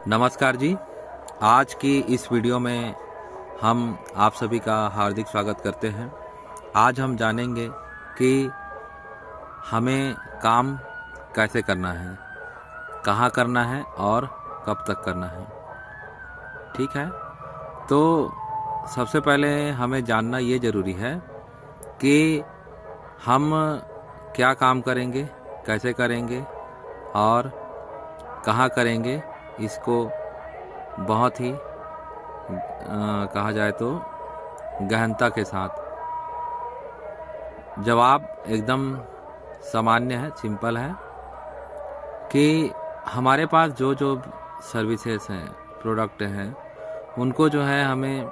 नमस्कार जी। आज की इस वीडियो में हम आप सभी का हार्दिक स्वागत करते हैं। आज हम जानेंगे कि हमें काम कैसे करना है, कहाँ करना है और कब तक करना है। ठीक है, तो सबसे पहले हमें जानना ये ज़रूरी है कि हम क्या काम करेंगे, कैसे करेंगे और कहाँ करेंगे। इसको बहुत ही कहा जाए तो गहनता के साथ। जवाब एकदम सामान्य है, सिंपल है कि हमारे पास जो जो सर्विसेज हैं, प्रोडक्ट हैं, उनको जो है हमें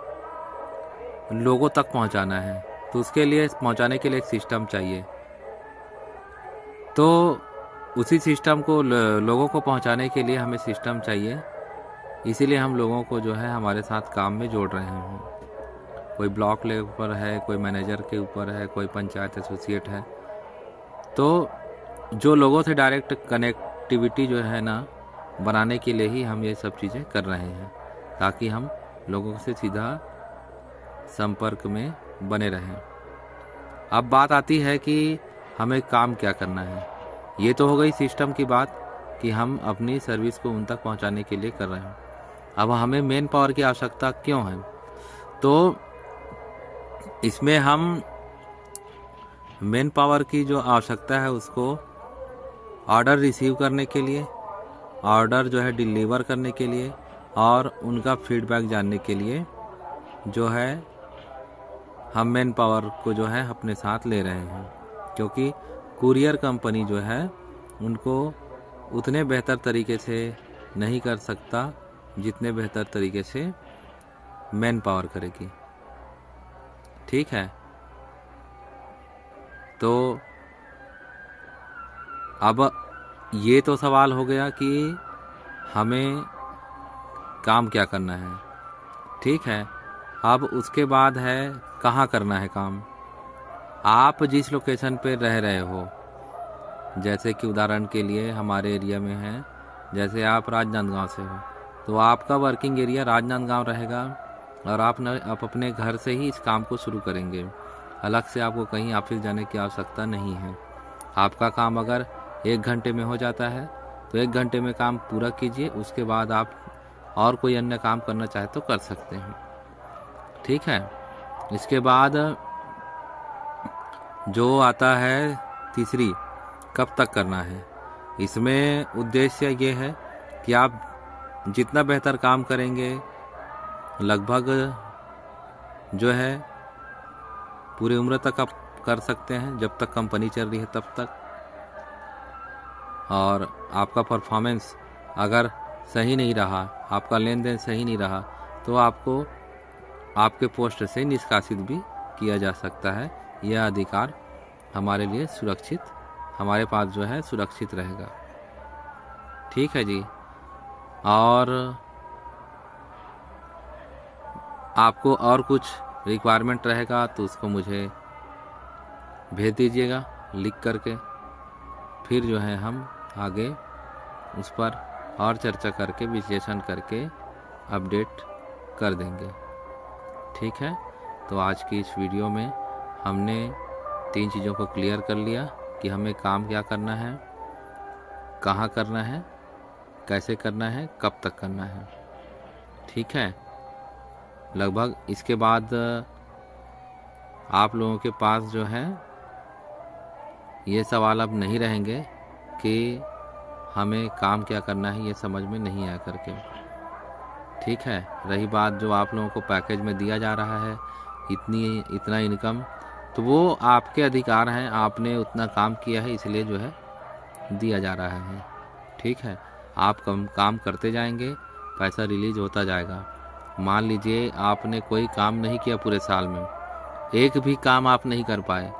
लोगों तक पहुंचाना है। तो उसके लिए पहुंचाने के लिए एक सिस्टम चाहिए। तो उसी सिस्टम को लोगों को पहुंचाने के लिए हमें सिस्टम चाहिए। इसीलिए हम लोगों को जो है हमारे साथ काम में जोड़ रहे हैं। कोई ब्लॉक लेवल पर है, कोई मैनेजर के ऊपर है, कोई पंचायत एसोसिएट है। तो जो लोगों से डायरेक्ट कनेक्टिविटी जो है ना, बनाने के लिए ही हम ये सब चीज़ें कर रहे हैं, ताकि हम लोगों से सीधा संपर्क में बने रहें। अब बात आती है कि हमें काम क्या करना है। ये तो हो गई सिस्टम की बात कि हम अपनी सर्विस को उन तक पहुंचाने के लिए कर रहे हैं। अब हमें मेन पावर की आवश्यकता क्यों है? तो इसमें हम मेन पावर की जो आवश्यकता है उसको ऑर्डर रिसीव करने के लिए, ऑर्डर जो है डिलीवर करने के लिए और उनका फीडबैक जानने के लिए जो है हम मेन पावर को जो है अपने साथ ले रहे हैं। क्योंकि कुरियर कंपनी जो है उनको उतने बेहतर तरीके से नहीं कर सकता जितने बेहतर तरीके से मैन पावर करेगी। ठीक है, तो अब ये तो सवाल हो गया कि हमें काम क्या करना है। ठीक है, अब उसके बाद है कहाँ करना है काम। आप जिस लोकेशन पे रह रहे हो, जैसे कि उदाहरण के लिए हमारे एरिया में है, जैसे आप राजनांदगांव से हो, तो आपका वर्किंग एरिया राजनांदगांव रहेगा और आप अपने घर से ही इस काम को शुरू करेंगे। अलग से आपको कहीं ऑफिस जाने की आवश्यकता नहीं है। आपका काम अगर 1 घंटे में हो जाता है तो 1 घंटे में काम पूरा कीजिए। उसके बाद आप और कोई अन्य काम करना चाहे तो कर सकते हैं। ठीक है, इसके बाद जो आता है तीसरी, कब तक करना है। इसमें उद्देश्य ये है कि आप जितना बेहतर काम करेंगे, लगभग जो है पूरी उम्र तक आप कर सकते हैं, जब तक कंपनी चल रही है तब तक। और आपका परफॉर्मेंस अगर सही नहीं रहा, आपका लेन देन सही नहीं रहा, तो आपको आपके पोस्ट से निष्कासित भी किया जा सकता है। यह अधिकार हमारे लिए सुरक्षित, हमारे पास जो है सुरक्षित रहेगा। ठीक है जी। और आपको और कुछ रिक्वायरमेंट रहेगा तो उसको मुझे भेज दीजिएगा लिख करके। फिर जो है हम आगे उस पर और चर्चा करके, विश्लेषण करके अपडेट कर देंगे। ठीक है, तो आज की इस वीडियो में हमने 3 चीज़ों को क्लियर कर लिया कि हमें काम क्या करना है, कहाँ करना है, कैसे करना है, कब तक करना है। ठीक है, लगभग इसके बाद आप लोगों के पास जो है ये सवाल अब नहीं रहेंगे कि हमें काम क्या करना है, ये समझ में नहीं आ करके। ठीक है, रही बात जो आप लोगों को पैकेज में दिया जा रहा है इतना इनकम, तो वो आपके अधिकार हैं। आपने उतना काम किया है, इसलिए जो है दिया जा रहा है। ठीक है, आप काम करते जाएंगे, पैसा रिलीज होता जाएगा। मान लीजिए आपने कोई काम नहीं किया पूरे साल में, एक भी काम आप नहीं कर पाए,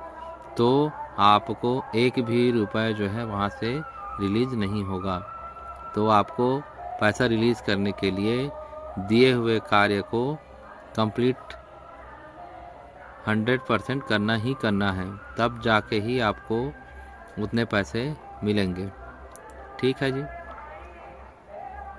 तो आपको 1 भी रुपए जो है वहाँ से रिलीज नहीं होगा। तो आपको पैसा रिलीज करने के लिए दिए हुए कार्य को कंप्लीट 100% करना ही करना है, तब जाके ही आपको उतने पैसे मिलेंगे। ठीक है जी।